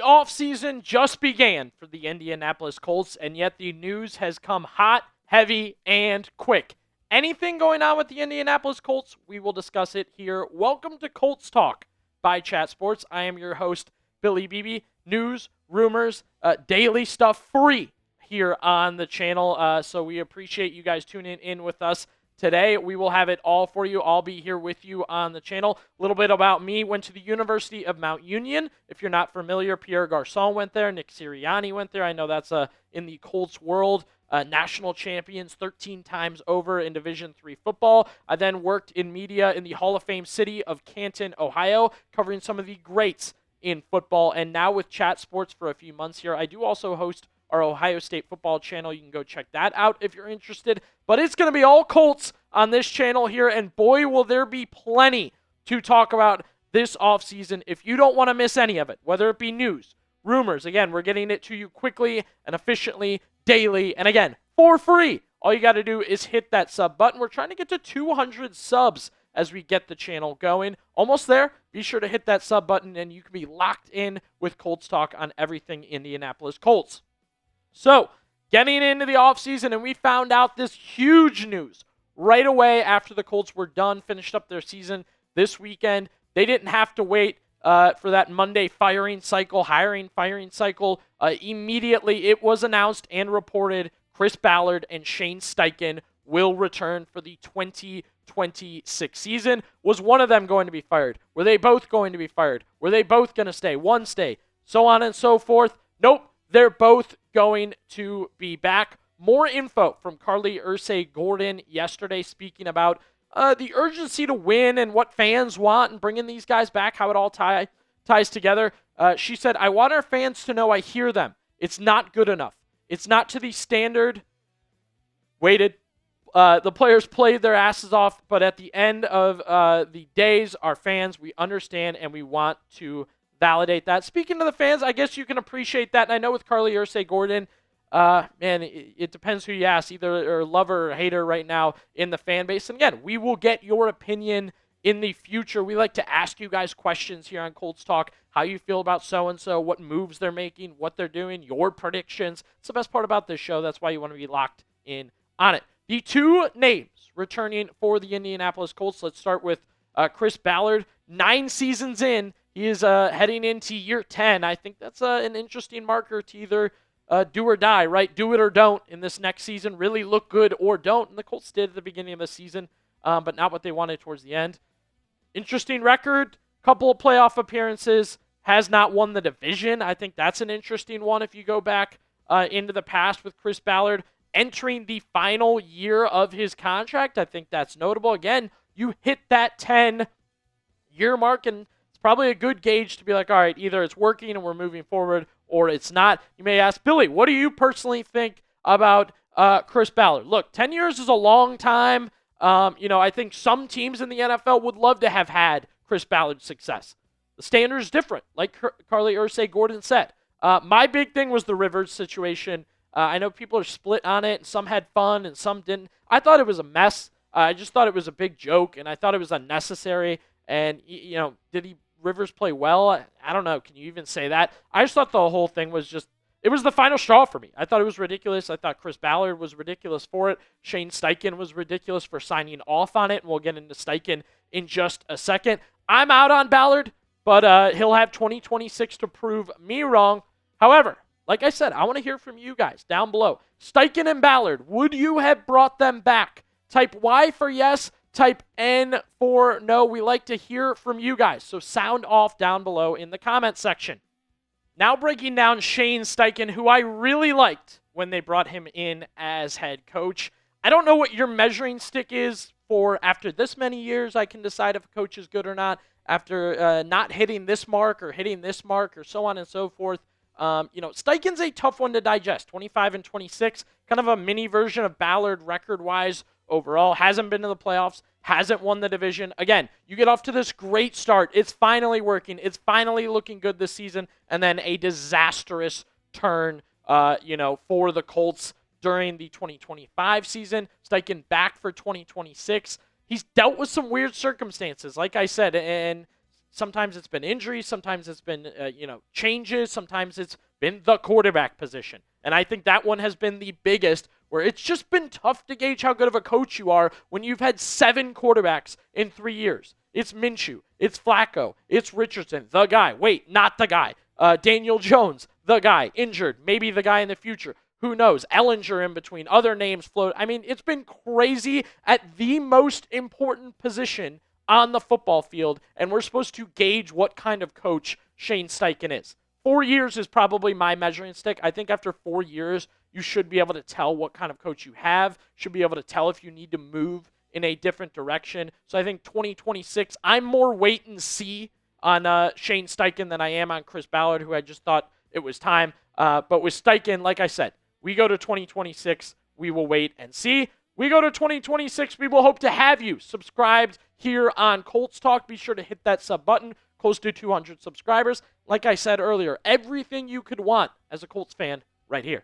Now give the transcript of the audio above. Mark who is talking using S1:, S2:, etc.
S1: offseason just began for the Indianapolis Colts, and yet the news has come hot, heavy, and quick. Anything going on with the Indianapolis Colts? We will discuss it here. Welcome to Colts Talk by Chat Sports. I am your host, Billy Beebe. News, rumors, daily stuff free here on the channel. So we appreciate you guys tuning in with us today. We will have it all for you. I'll be here with you on the channel. A little bit about me. Went to the University of Mount Union. If you're not familiar, Pierre Garçon went there. Nick Sirianni went there. I know that's in the Colts world. National champions 13 times over in Division III football. I then worked in media in the Hall of Fame city of Canton, Ohio, covering some of the greats in football. And now with Chat Sports for a few months here. I do also host our Ohio State football channel. You can go check that out if you're interested. But it's going to be all Colts on this channel here, and boy, will there be plenty to talk about this offseason if you don't want to miss any of it, whether it be news, rumors. Again, we're getting it to you quickly and efficiently, daily, and again, for free. All you got to do is hit that sub button. We're trying to get to 200 subs as we get the channel going. Almost there. Be sure to hit that sub button, and you can be locked in with Colts Talk on everything Indianapolis Colts. So, getting into the offseason, and we found out this huge news right away after the Colts were done, finished up their season this weekend. They didn't have to wait for that Monday hiring, firing cycle. Immediately, it was announced and reported Chris Ballard and Shane Steichen will return for the 2026 season. Was one of them going to be fired? Were they both going to be fired? Were they both going to stay? One stay? So on and so forth. Nope. They're both going to be back. More info from Carly Ursay-Gordon yesterday speaking about the urgency to win and what fans want and bringing these guys back, how it all ties together. She said, I want our fans to know I hear them. It's not good enough. It's not to the standard. Waited. The players played their asses off, but at the end of the days, our fans, we understand and we want to validate that. Speaking of the fans, I guess you can appreciate that. And I know with Carly Ursay-Gordon, man, it depends who you ask, either a lover or hater right now in the fan base. And again, we will get your opinion in the future. We like to ask you guys questions here on Colts Talk, how you feel about so-and-so, what moves they're making, what they're doing, your predictions. It's the best part about this show. That's why you want to be locked in on it. The two names returning for the Indianapolis Colts. Let's start with Chris Ballard. 9 seasons in, he is heading into year 10. I think that's an interesting marker to either do or die, right? Do it or don't in this next season. Really look good or don't. And the Colts did at the beginning of the season, but not what they wanted towards the end. Interesting record. Couple of playoff appearances. Has not won the division. I think that's an interesting one if you go back into the past with Chris Ballard. Entering the final year of his contract, I think that's notable. Again, you hit that 10-year mark, and it's probably a good gauge to be like, all right, either it's working and we're moving forward, or it's not. You may ask, Billy, what do you personally think about Chris Ballard? Look, 10 years is a long time. I think some teams in the NFL would love to have had Chris Ballard's success. The standard is different, like Carly Ursay-Gordon said. My big thing was the Rivers situation. I know people are split on it, and some had fun and some didn't. I thought it was a mess. I just thought it was a big joke, and I thought it was unnecessary. And, did Rivers play well? I don't know. Can you even say that? I just thought the whole thing was it was the final straw for me. I thought it was ridiculous. I thought Chris Ballard was ridiculous for it. Shane Steichen was ridiculous for signing off on it, and we'll get into Steichen in just a second. I'm out on Ballard, but he'll have 2026 to prove me wrong. However, like I said, I want to hear from you guys down below. Steichen and Ballard, would you have brought them back? Type Y for yes, type N for no. We like to hear from you guys, so sound off down below in the comment section. Now breaking down Shane Steichen, who I really liked when they brought him in as head coach. I don't know what your measuring stick is for after this many years. I can decide if a coach is good or not after not hitting this mark or hitting this mark or so on and so forth. Steichen's a tough one to digest. 25 and 26, kind of a mini version of Ballard record-wise overall. Hasn't been to the playoffs, hasn't won the division. Again, you get off to this great start. It's finally working. It's finally looking good this season. And then a disastrous turn, for the Colts during the 2025 season. Steichen back for 2026. He's dealt with some weird circumstances, like I said, and Sometimes it's been injuries. Sometimes it's been, changes. Sometimes it's been the quarterback position. And I think that one has been the biggest, where it's just been tough to gauge how good of a coach you are when you've had 7 quarterbacks in 3 years. It's Minshew. It's Flacco. It's Richardson, the guy. Wait, not the guy. Daniel Jones, the guy. Injured. Maybe the guy in the future. Who knows? Ellinger in between. Other names float. I mean, it's been crazy at the most important position on the football field, and we're supposed to gauge what kind of coach Shane Steichen is. 4 years is probably my measuring stick. I think after 4 years, you should be able to tell what kind of coach you have, should be able to tell if you need to move in a different direction. So I think 2026, I'm more wait and see on Shane Steichen than I am on Chris Ballard, who I just thought it was time. But with Steichen, like I said, we go to 2026, we will wait and see. We go to 2026, we will hope to have you subscribed here on Colts Talk. Be sure to hit that sub button, close to 200 subscribers. Like I said earlier, everything you could want as a Colts fan right here.